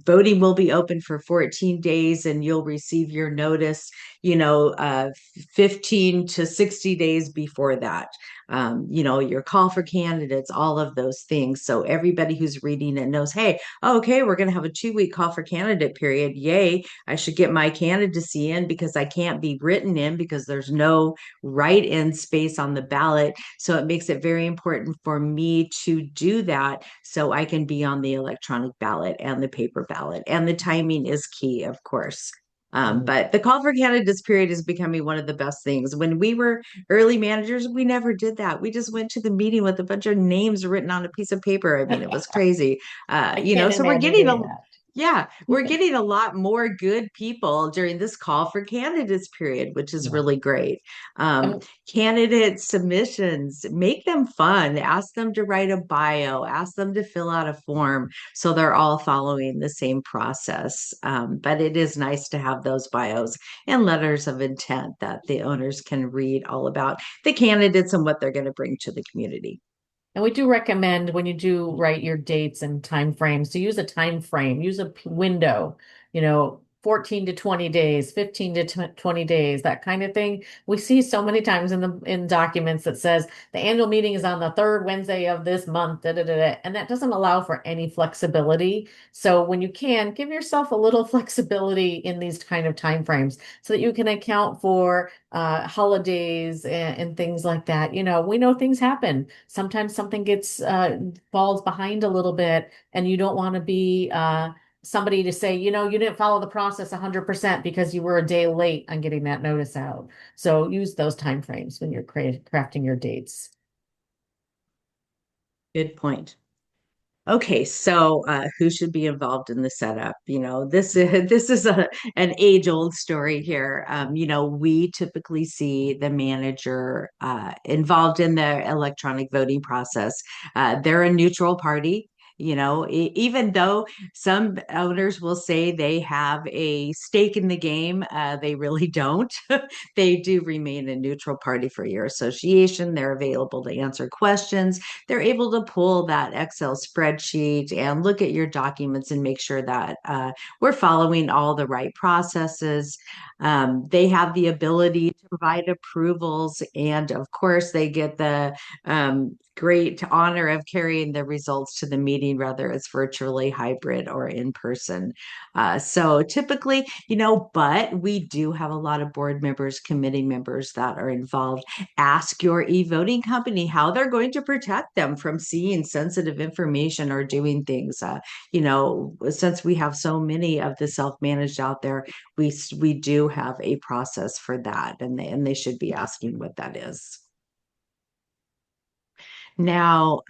voting will be open for 14 days and you'll receive your notice, 15 to 60 days before that. Your call for candidates, all of those things. So everybody who's reading it knows, hey, okay, we're going to have a 2-week call for candidate period. Yay, I should get my candidacy in because I can't be written in because there's no write-in space on the ballot. So it makes it very important for me to do that so I can be on the electronic ballot and the paper ballot. And the timing is key, of course. But the call for candidates period is becoming one of the best things. When we were early managers, we never did that. We just went to the meeting with a bunch of names written on a piece of paper. I mean, it was crazy. I can't So we're imagine getting doing that. yeah, we're getting a lot more good people during this call for candidates period, which is Yeah. really great. Um, And Candidate submissions, make them fun. Ask them to write a bio, ask them to fill out a form so they're all following the same process. But it is nice to have those bios and letters of intent that the owners can read all about the candidates and what they're going to bring to the community. And we do recommend when you do write your dates and time frames to use a time frame, use a window, 14 to 20 days, 15 to 20 days, that kind of thing. We see so many times in documents that says the annual meeting is on the third Wednesday of this month, da, da, da, da, and that doesn't allow for any flexibility. So when you can, give yourself a little flexibility in these kind of time frames so that you can account for holidays and things like that. We know things happen. Sometimes something gets falls behind a little bit, and you don't want to be somebody to say, you didn't follow the process 100% because you were a day late on getting that notice out. So use those time frames when you're crafting your dates. Good point. Okay, so who should be involved in the setup? This is this is an age-old story here. We typically see the manager involved in the electronic voting process. They're a neutral party. Even though some owners will say they have a stake in the game, they really don't. They do remain a neutral party for your association. They're available to answer questions. They're able to pull that Excel spreadsheet and look at your documents and make sure that we're following all the right processes. They have the ability to provide approvals, and of course, they get the great honor of carrying the results to the meeting, whether it's virtually, hybrid, or in person. So typically, but we do have a lot of board members, committee members that are involved. Ask your e-voting company how they're going to protect them from seeing sensitive information or doing things. Since we have so many of the self-managed out there, we do have a process for that, and they should be asking what that is. Now,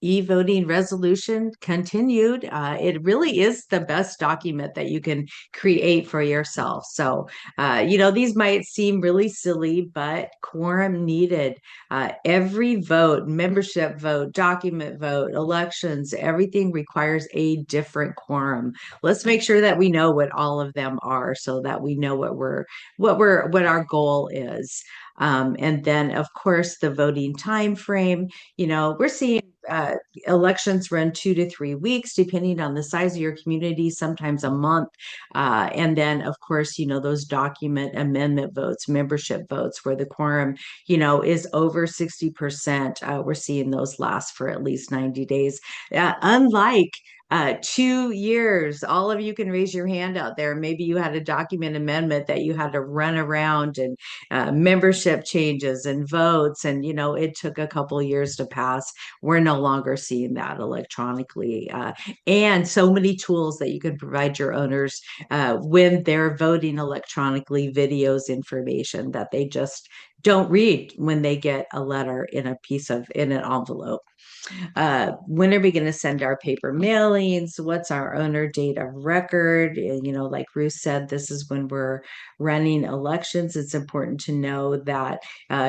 e-voting resolution continued. It really is the best document that you can create for yourself. So, these might seem really silly, but quorum needed. Every vote, membership vote, document vote, elections, everything requires a different quorum. Let's make sure that we know what all of them are so that we know what our goal is. And then, of course, the voting time frame. We're seeing elections run 2 to 3 weeks, depending on the size of your community, sometimes a month. And then, of course, those document amendment votes, membership votes, where the quorum, is over 60%. We're seeing those last for at least 90 days. Unlike 2 years, all of you can raise your hand out there. Maybe you had a document amendment that you had to run around and membership changes and votes. And, it took a couple years to pass. We're no longer seeing that electronically. And so many tools that you can provide your owners when they're voting electronically, videos, information that they just don't read when they get a letter in an envelope. When are we going to send our paper mailings? What's our owner date of record? Like Ruth said, this is when we're running elections. It's important to know that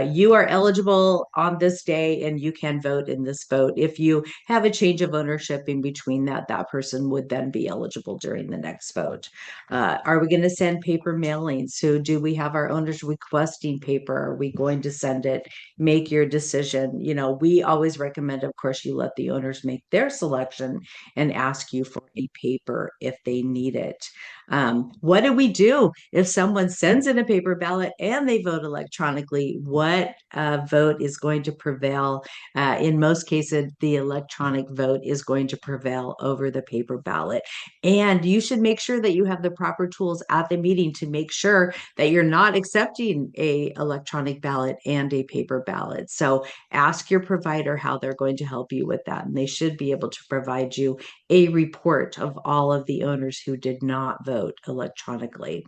you are eligible on this day and you can vote in this vote. If you have a change of ownership in between that person would then be eligible during the next vote. Are we going to send paper mailings? So do we have our owners requesting paper? Are we going to send it? Make your decision. We always recommend, of course, you let the owners make their selection and ask you for a paper if they need it. What do we do if someone sends in a paper ballot and they vote electronically? What vote is going to prevail? In most cases, the electronic vote is going to prevail over the paper ballot. And you should make sure that you have the proper tools at the meeting to make sure that you're not accepting a electronic ballot and a paper ballot. So ask your provider how they're going to help you with that. And they should be able to provide you a report of all of the owners who did not vote electronically.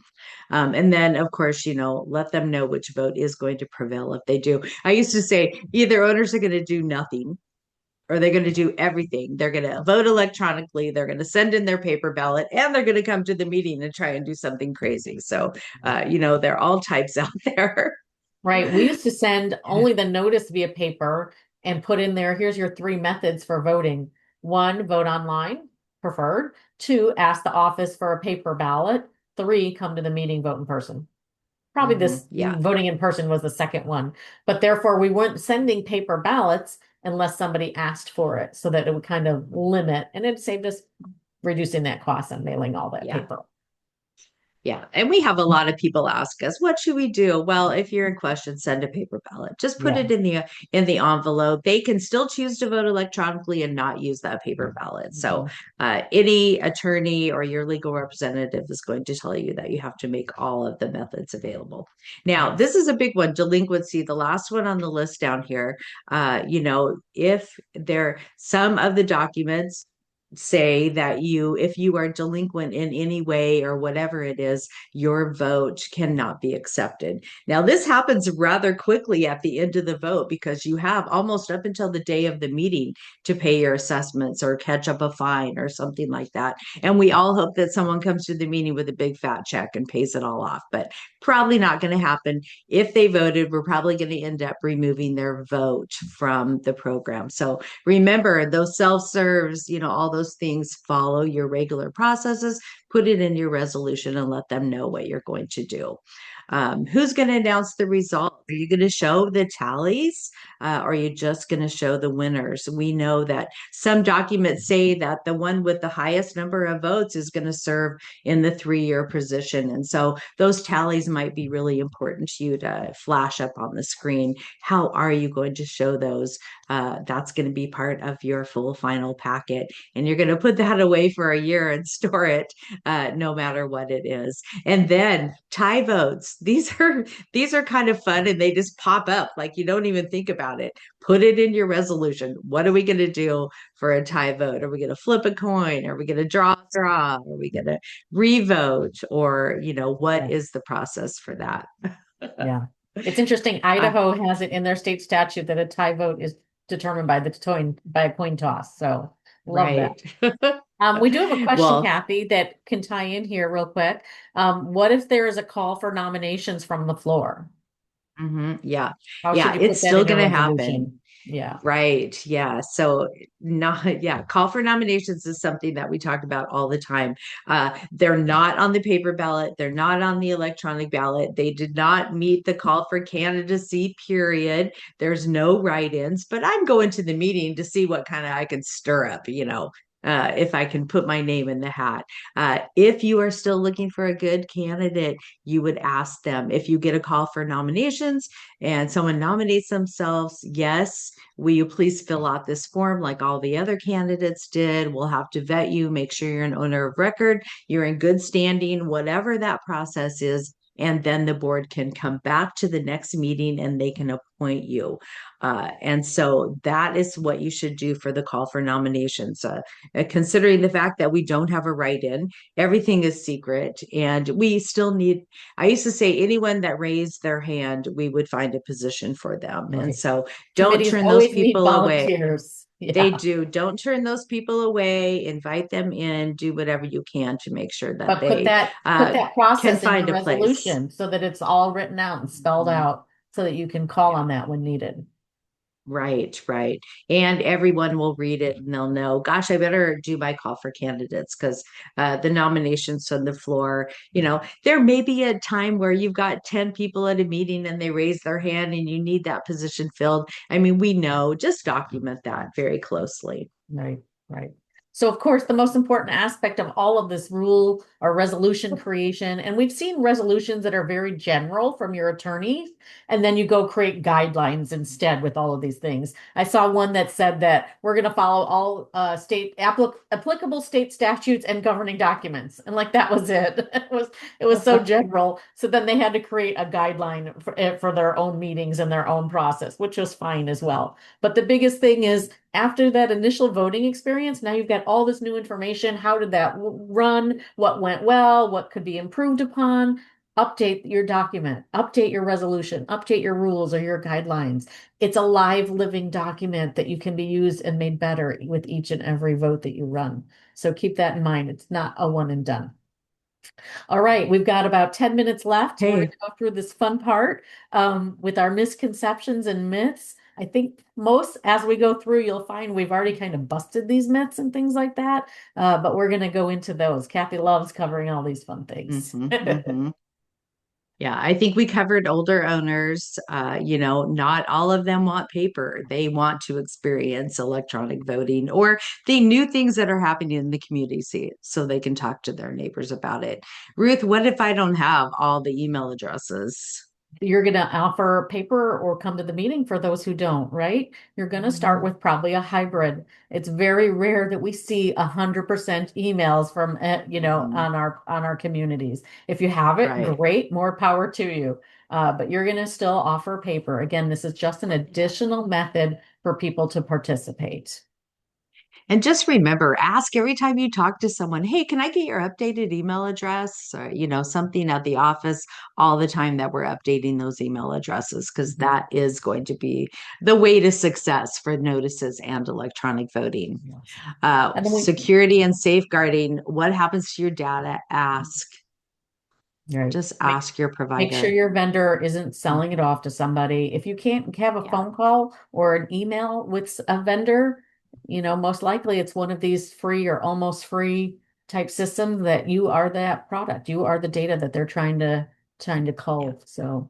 And then, of course, let them know which vote is going to prevail if they do. I used to say either owners are going to do nothing or they're going to do everything. They're going to vote electronically. They're going to send in their paper ballot and they're going to come to the meeting and try and do something crazy. So, there are all types out there. Right. We used to send only the notice via paper and put in there, here's your 3 methods for voting. 1, vote online, preferred. 2, ask the office for a paper ballot. 3, come to the meeting, vote in person. Probably this voting in person was the second one, but therefore we weren't sending paper ballots unless somebody asked for it, so that it would kind of limit, and it saved us reducing that cost and mailing all that paper. Yeah. And we have a lot of people ask us, what should we do? Well, if you're in question, send a paper ballot. Just put it in the envelope. They can still choose to vote electronically and not use that paper ballot. So any attorney or your legal representative is going to tell you that you have to make all of the methods available. Now, this is a big one, delinquency, the last one on the list down here. If some of the documents say that if you are delinquent in any way or whatever it is, your vote cannot be accepted. Now, this happens rather quickly at the end of the vote because you have almost up until the day of the meeting to pay your assessments or catch up a fine or something like that. And we all hope that someone comes to the meeting with a big fat check and pays it all off, but probably not going to happen. If they voted, we're probably going to end up removing their vote from the program. So remember, those self-serves, all those things, follow your regular processes, put it in your resolution and let them know what you're going to do. Who's going to announce the result? Are you going to show the tallies? Or are you just going to show the winners? We know that some documents say that the one with the highest number of votes is going to serve in the 3-year position. And so those tallies might be really important to you to flash up on the screen. How are you going to show those? That's going to be part of your full final packet. And you're going to put that away for a year and store it no matter what it is. And then tie votes. These are kind of fun and they just pop up like you don't even think about it. Put it in your resolution. What are we going to do for a tie vote? Are we going to flip a coin? Are we going to draw a straw? Are we going to revote? Or, what is the process for that? Yeah. It's interesting. Idaho has it in their state statute that a tie vote is determined by a coin toss. So love that. We do have a question, Kathy, that can tie in here real quick. What if there is a call for nominations from the floor? Yeah. How should you put it's that still in your going to happen. resolution? Yeah. Right. Yeah. So not, yeah, call for nominations is something that we talk about all the time. They're not on the paper ballot. They're not on the electronic ballot. They did not meet the call for candidacy, period. There's no write-ins, but I'm going to the meeting to see what kind of I can stir up, if I can put my name in the hat. If you are still looking for a good candidate, you would ask them. If you get a call for nominations and someone nominates themselves, yes, will you please fill out this form like all the other candidates did? We'll have to vet you, make sure you're an owner of record, you're in good standing, whatever that process is. And then the board can come back to the next meeting and they can appoint you. And so that is what you should do for the call for nominations. Considering the fact that we don't have a write-in, everything is secret, and we still need, I used to say anyone that raised their hand, we would find a position for them. Right. And so don't Committees turn those always need people away. volunteers. They Yeah. do. Don't turn those people away. Invite them in. Do whatever you can to make sure that But put they that can process in find your a place. resolution so that it's all written out and spelled Mhm. out so that you can call Yeah. on that when needed. Right, right. And everyone will read it and they'll know, gosh, I better do my call for candidates because the nominations on the floor, there may be a time where you've got 10 people at a meeting and they raise their hand and you need that position filled. I mean, we know, just document that very closely. Right, right. So of course, the most important aspect of all of this rule or resolution creation, and we've seen resolutions that are very general from your attorney, and then you go create guidelines instead with all of these things. I saw one that said that we're going to follow all applicable state statutes and governing documents, and like that was it. It was so general. So then they had to create a guideline for their own meetings and their own process, which was fine as well. But the biggest thing is after that initial voting experience, now you've got all this new information. How did that run? What went well? What could be improved upon? Update your document, update your resolution, update your rules or your guidelines. It's a live living document that you can be used and made better with each and every vote that you run. So keep that in mind. It's not a one and done. All right, we've got about 10 minutes left. We're going Hey, to go through this fun part with our misconceptions and myths. I think most, as we go through, you'll find we've already kind of busted these myths and things like that. But we're going to go into those. Kathy loves covering all these fun things. mhm. Yeah, I think we covered older owners. Not all of them want paper. They want to experience electronic voting, or they knew things that are happening in the community so they can talk to their neighbors about it. Ruth, what if I don't have all the email addresses? You're going to offer paper or come to the meeting for those who don't, right? You're going to start with probably a hybrid. It's very rare that we see 100% emails from, Mhm. on our communities. If you have it, Right. great, more power to you. But you're going to still offer paper. Again, this is just an additional method for people to participate. And just remember, ask every time you talk to someone, hey, can I get your updated email address? Or, something at the office all the time that we're updating those email addresses, because that is going to be the way to success for notices and electronic voting. Yes. And then Security and safeguarding, what happens to your data? Ask. right. Just Make ask your Make sure provider. your vendor isn't selling it Mhm. off to somebody. If you can't have a Yeah. phone call or an email with a vendor, most likely it's one of these free or almost free type systems that you are that product. You are the data that they're trying to Yeah. cull. So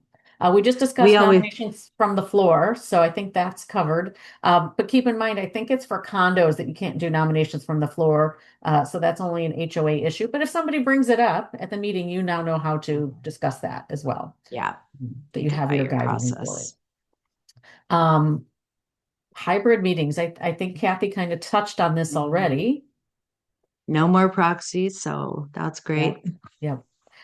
we just We discussed always, nominations from the floor, so I think that's covered. But keep in mind, I think it's for condos that you can't do nominations from the floor. So that's only an HOA issue. But if somebody brings it up at the meeting, you now know how to discuss that as well. yeah, That you think have about your your guideline for it. process. Um, Hybrid meetings. I think Kathy kind of touched on this Mhm. already. No more proxies, so that's Yeah. great. Yeah.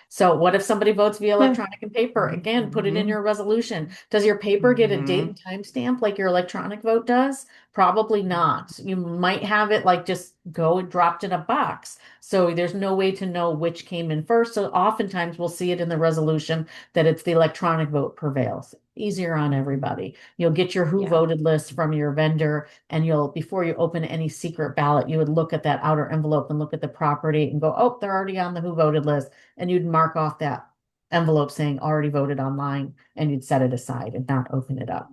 So what if somebody votes via electronic and paper? Again, put it in Mhm. your resolution. Does your paper get a date Mhm. and time stamp like your electronic vote does? Probably not. You might have it like just go and dropped in a box. So there's no way to know which came in first. So oftentimes we'll see it in the resolution that it's the electronic vote prevails. Easier on everybody. You'll get your who Yeah. voted list from your vendor, and before you open any secret ballot, you would look at that outer envelope and look at the property and go, oh, they're already on the who voted list, and you'd mark off that envelope saying already voted online, and you'd set it aside and not open it up.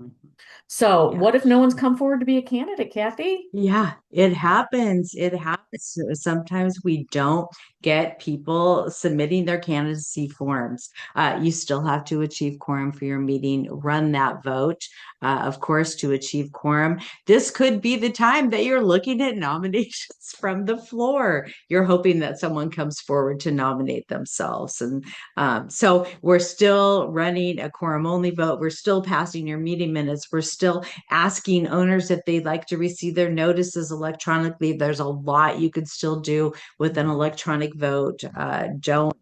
So Yeah. what if no one's come forward to be a candidate, Kathy? Yeah, it happens. It happens. Sometimes we don't get people submitting their candidacy forms. You still have to achieve quorum for your meeting, run that vote, of course, to achieve quorum. This could be the time that you're looking at nominations from the floor. You're hoping that someone comes forward to nominate themselves. And so we're still running a quorum only vote. We're still passing your meeting minutes. We're still asking owners if they'd like to receive their notices electronically. There's a lot you could still do with an electronic vote. Don't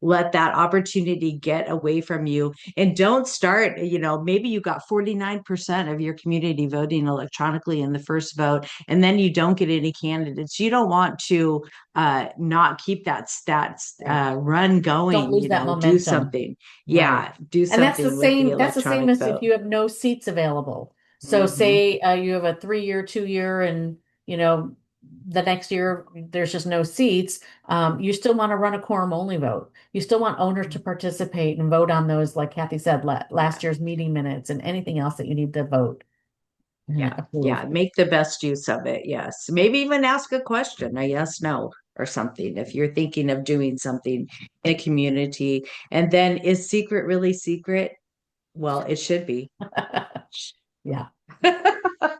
let that opportunity get away from you, and don't start, maybe you got 49% of your community voting electronically in the first vote, and then you don't get any candidates. You don't want to not keep that stats run Don't going. lose that Do momentum. something. Right. Yeah, do And something with the that's the same electronic as if vote. you have no seats available. So Mhm. say you have a 3-year, 2-year, and you know the next year there's just no seats. You still want to run a quorum only vote. You still want owners to participate and vote on those, like Kathy said, last Yeah. year's meeting minutes and anything else that you need to vote and Yeah, approve. yeah, make the best use of it. Yes. Maybe even ask a question, a yes, no, or something if you're thinking of doing something in a community. And then, is secret really secret? Well, it should be. Yeah.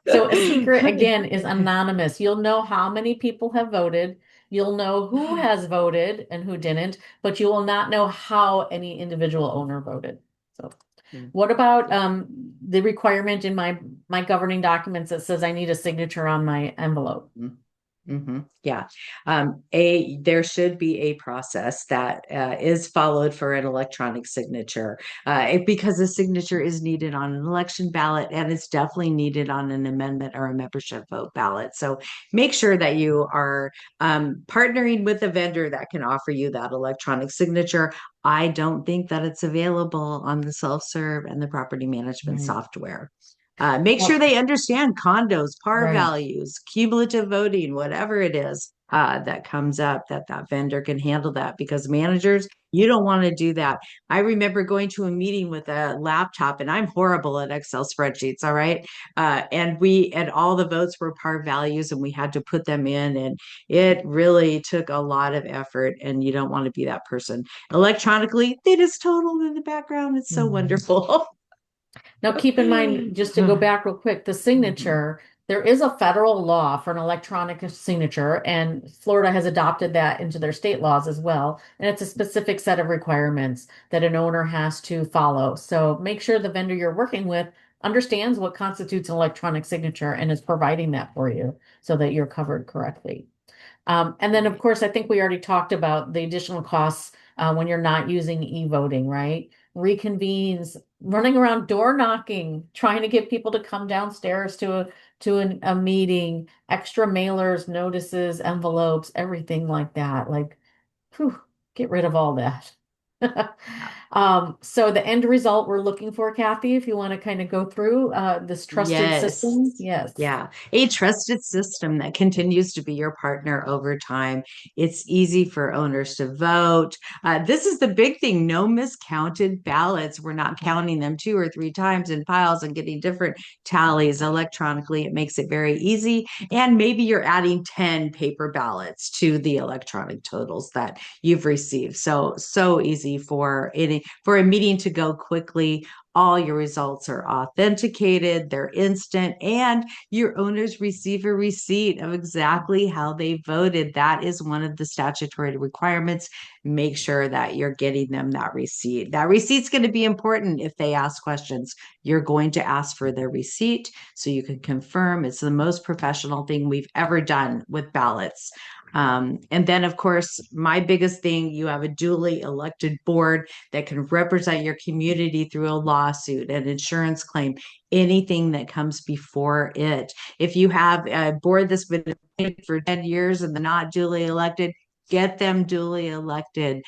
So a secret again is anonymous. You'll know how many people have voted. You'll know who has voted and who didn't, but you will not know how any individual owner voted. So what about the requirement in my governing documents that says I need a signature on my envelope? Yeah. There should be a process that is followed for an electronic signature, because a signature is needed on an election ballot, and it's definitely needed on an amendment or a membership vote ballot. So make sure that you are partnering with a vendor that can offer you that electronic signature. I don't think that it's available on the self-serve and the property management Right. software. Make sure Well, they understand condos, par right. values, cumulative voting, whatever it is that comes up, that vendor can handle that, because managers, you don't want to do that. I remember going to a meeting with a laptop, and I'm horrible at Excel spreadsheets. All right. And all the votes were par values, and we had to put them in, and it really took a lot of effort, and you don't want to be that person. Electronically, they just totaled in the background. It's so Mhm. wonderful. Now, keep in mind, just to go back real quick, the Mhm. signature, there is a federal law for an electronic signature, and Florida has adopted that into their state laws as well. And it's a specific set of requirements that an owner has to follow. So make sure the vendor you're working with understands what constitutes an electronic signature and is providing that for you so that you're covered correctly. And then, of Right. course, I think we already talked about the additional costs when you're not using e-voting, right? Reconvenes, running around door knocking, trying to get people to come downstairs to a meeting, extra mailers, notices, envelopes, everything like that. Like, whew, get rid of all that. So the end result we're looking for, Kathy, if you want to kind of go through this trusted Yes. system. Yes. Yeah. A trusted system that continues to be your partner over time. It's easy for owners to vote. This is the big thing. No miscounted ballots. We're not counting them 2 or 3 times in piles and getting different tallies electronically. It makes it very easy. And maybe you're adding 10 paper ballots to the electronic totals that you've received. So easy for a meeting to go quickly. All your results are authenticated, they're instant, and your owners receive a receipt of exactly how they voted. That is one of the statutory requirements. Make sure that you're getting them that receipt. That receipt's going to be important if they ask questions. You're going to ask for their receipt so you can confirm. It's the most professional thing we've ever done with ballots. And then, of course, my biggest thing, you have a duly elected board that can represent your community through a lawsuit, an insurance claim, anything that comes before it. If you have a board that's been elected for 10 years and they're not duly elected, get them duly elected.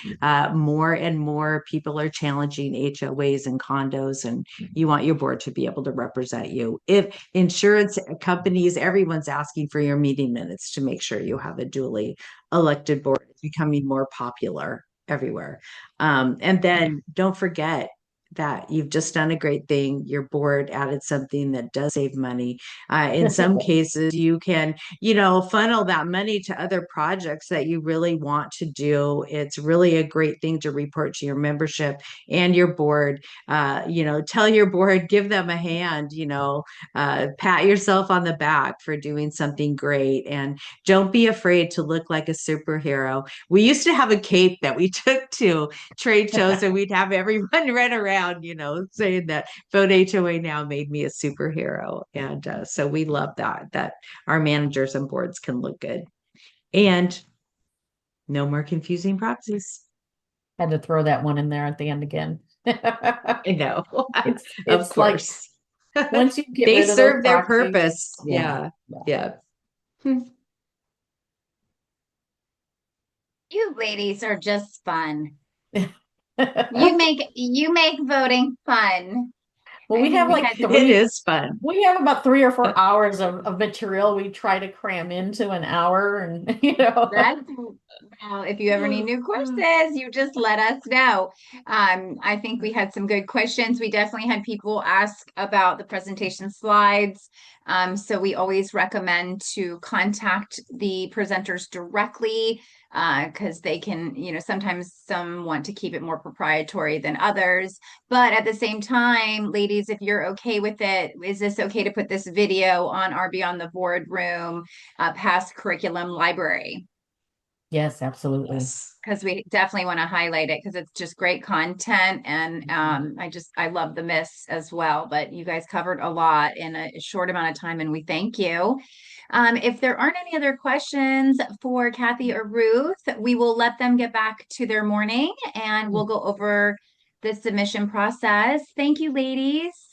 More and more people are challenging HOAs and condos, and you want your board to be able to represent you. If insurance companies, everyone's asking for your meeting minutes to make sure you have a duly elected board. It's becoming more popular everywhere. And then don't forget that you've just done a great thing. Your board added something that does save money. In some cases, you can, funnel that money to other projects that you really want to do. It's really a great thing to report to your membership and your board. Tell your board, give them a hand, pat yourself on the back for doing something great. And don't be afraid to look like a superhero. We used to have a cape that we took to trade shows, and we'd have everyone run around, saying that Vote HOA Now made me a superhero. And so we love that our managers and boards can look good. And no more confusing proxies. Had to throw that one in there at the end again. I know. It's Of course. like once you get They rid of those serve their proxies, purpose. Yeah. You ladies are just fun. You make voting fun. Well, I we think have we like had It is fun. we have about 3 or 4 hours of material we try to cram into an hour, and That's well, if you ever need new courses, you just let us know. I think we had some good questions. We definitely had people ask about the presentation slides. So we always recommend to contact the presenters directly because they can, sometimes some want to keep it more proprietary than others. But at the same time, ladies, if you're okay with it, is this okay to put this video on our Beyond the Boardroom past curriculum library? yes, absolutely. Yes. Because we definitely want to highlight it because it's just great content. And I love the myths as well. But you guys covered a lot in a short amount of time, and we thank you. If there aren't any other questions for Kathy or Ruth, we will let them get back to their morning and we'll go over the submission process. Thank you, ladies.